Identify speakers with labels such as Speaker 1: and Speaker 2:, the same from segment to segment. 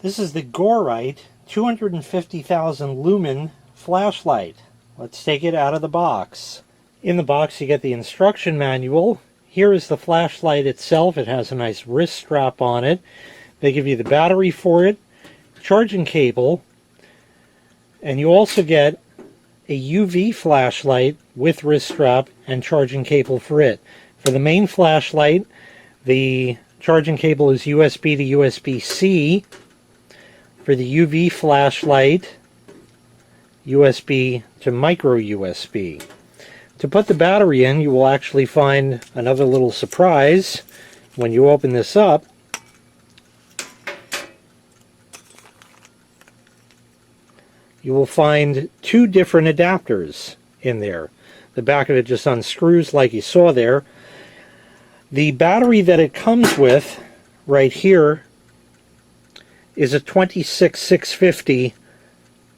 Speaker 1: This is the Goreit 250,000 lumen flashlight. Let's take it out of the box. In the box you get the instruction manual. Here is the flashlight itself. It has a nice wrist strap on it. They give you the battery for it, charging cable, and you also get a UV flashlight with wrist strap and charging cable for it. For the main flashlight, the charging cable is USB to USB-C. For the UV flashlight, USB to micro USB. To put the battery in, you will actually find another little surprise when you open this up. You will find two different adapters in there. The back of it just unscrews like you saw there. The battery that it comes with right here is a 26650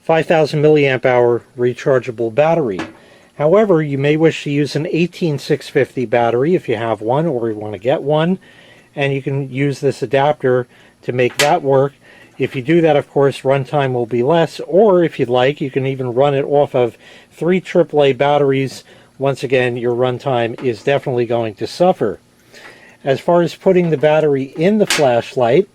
Speaker 1: 5000 milliamp hour rechargeable battery. However, you may wish to use an 18650 battery if you have one or you want to get one, and you can use this adapter to make that work. If you do that, of course, runtime will be less, or if you'd like, you can even run it off of 3 AAA batteries. Once again, your runtime is definitely going to suffer. As far as putting the battery in the flashlight,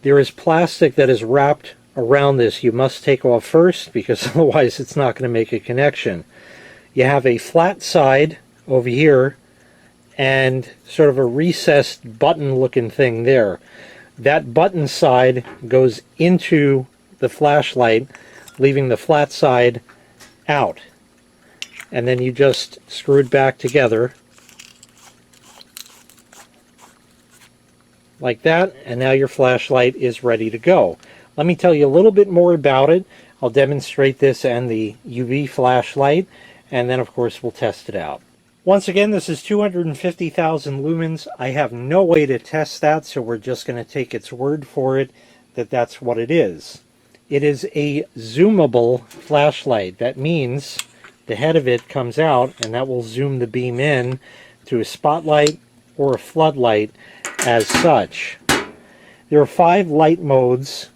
Speaker 1: there is plastic that is wrapped around this. You must take off first because otherwise it's not going to make a connection. You have a flat side over here and sort of a recessed button looking thing there. That button side goes into the flashlight, leaving the flat side out. And then you just screw it back together like that, and now your flashlight is ready to go. Let me tell you a little bit more about it. I'll demonstrate this and the UV flashlight, and then of course we'll test it out. Once again, this is 250,000 lumens. I have no way to test that, so we're just going to take its word for it that that's what it is. It is a zoomable flashlight. That means the head of it comes out, and that will zoom the beam in to a spotlight or a floodlight as such. There are 5 light modes,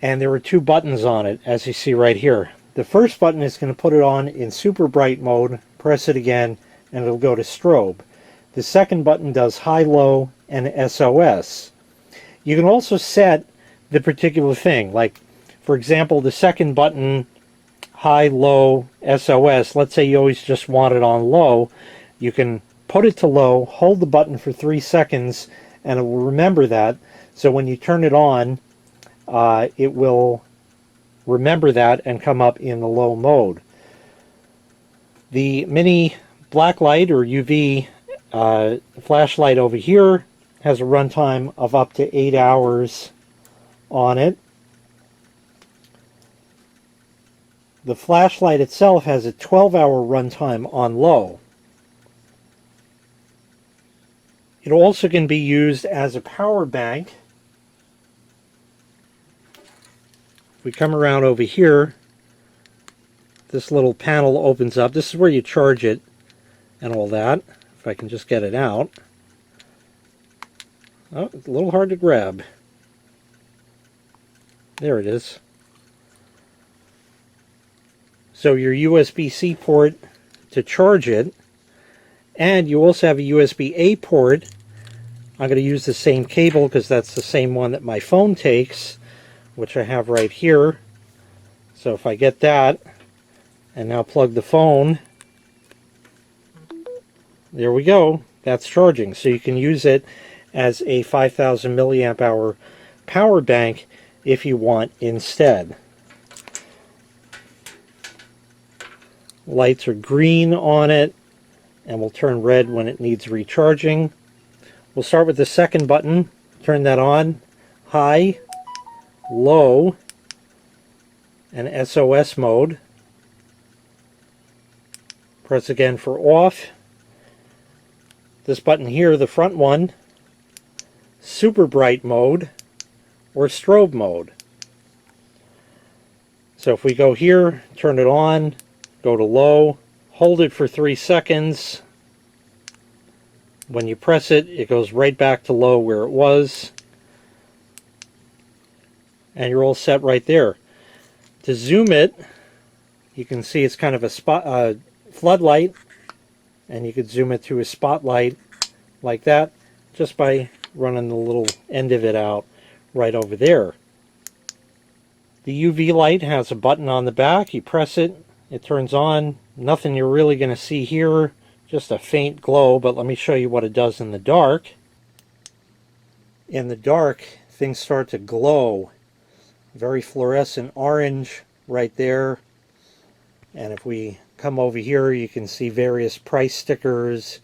Speaker 1: and there are 2 buttons on it, as you see right here. The first button is going to put it on in super bright mode. Press it again and it'll go to strobe. The second button does high, low, and S.O.S. You can also set the particular thing, like for example the second button, high, low, S.O.S. Let's say you always just want it on low. You can put it to low, hold the button for 3 seconds, and it will remember that. So when you turn it on, it will remember that and come up in the low mode. The mini blacklight or UV flashlight over here has a runtime of up to 8 hours on it. The flashlight itself has a 12-hour runtime on low. It also can be used as a power bank. If we come around over here, this little panel opens up. This is where you charge it and all that. If I can just get it out. Oh, it's a little hard to grab. There it is. So your USB-C port to charge it, and you also have a USB-A port. I'm going to use the same cable because that's the same one that my phone takes, which I have right here. So if I get that and now plug the phone, there we go, that's charging. So you can use it as a 5000 milliamp hour power bank if you want instead. Lights are green on it and will turn red when it needs recharging. We'll start with the second button, turn that on, high, low, and S.O.S. mode. Press again for off. This button here, the front one, super bright mode or strobe mode. So if we go here, turn it on, go to low, hold it for 3 seconds. When you press it, it goes right back to low where it was. and you're all set right there. To zoom it, you can see it's kind of a floodlight, and you could zoom it to a spotlight like that just by running the little end of it out right over there. The UV light has a button on the back. You press it, it turns on. Nothing you're really going to see here, just a faint glow, but let me show you what it does in the dark. In the dark, things start to glow. Very fluorescent orange right there. And if we come over here, you can see various price stickers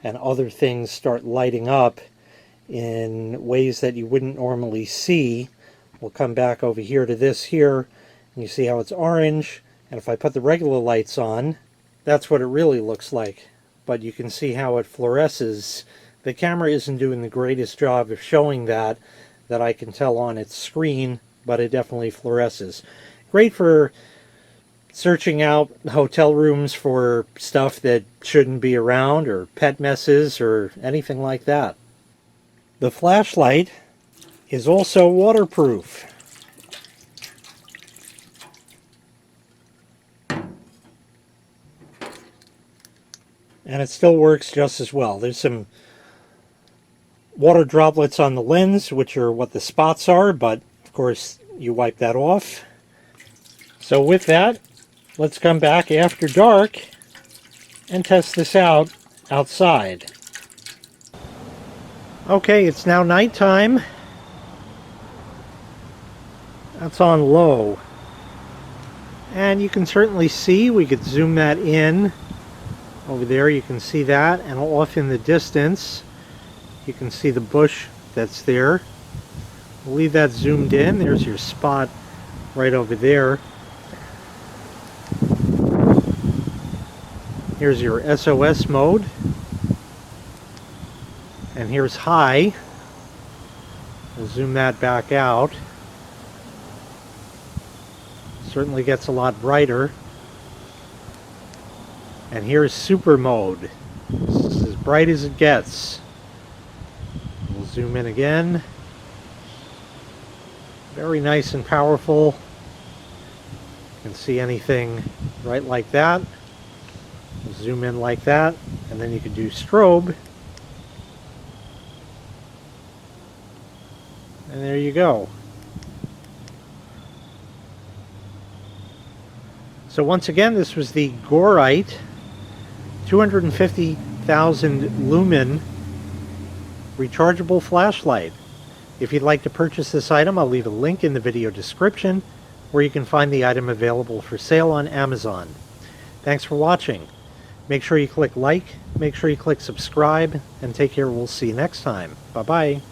Speaker 1: and other things start lighting up in ways that you wouldn't normally see. We'll come back over here to this here, and you see how it's orange. And if I put the regular lights on, that's what it really looks like. But you can see how it fluoresces. The camera isn't doing the greatest job of showing that I can tell on its screen, but it definitely fluoresces. Great for searching out hotel rooms for stuff that shouldn't be around, or pet messes, or anything like that. The flashlight is also waterproof. And it still works just as well. There's some water droplets on the lens, which are what the spots are, but of course you wipe that off. So with that, let's come back after dark and test this out outside. Okay, it's now nighttime. That's on low. And you can certainly see, we could zoom that in. Over there you can see that, and off in the distance you can see the bush that's there. We'll leave that zoomed in. There's your spot right over there. Here's your S.O.S mode. And here's high. We'll zoom that back out. Certainly gets a lot brighter. And here's super mode. This is as bright as it gets. We'll zoom in again. Very nice and powerful. You can see anything right like that. We'll zoom in like that, and then you can do strobe. And there you go. So once again, this was the Goreit 250,000 lumen rechargeable flashlight. If you'd like to purchase this item, I'll leave a link in the video description where you can find the item available for sale on Amazon. Thanks for watching. Make sure you click like, make sure you click subscribe, and take care. We'll see you next time. Bye-bye.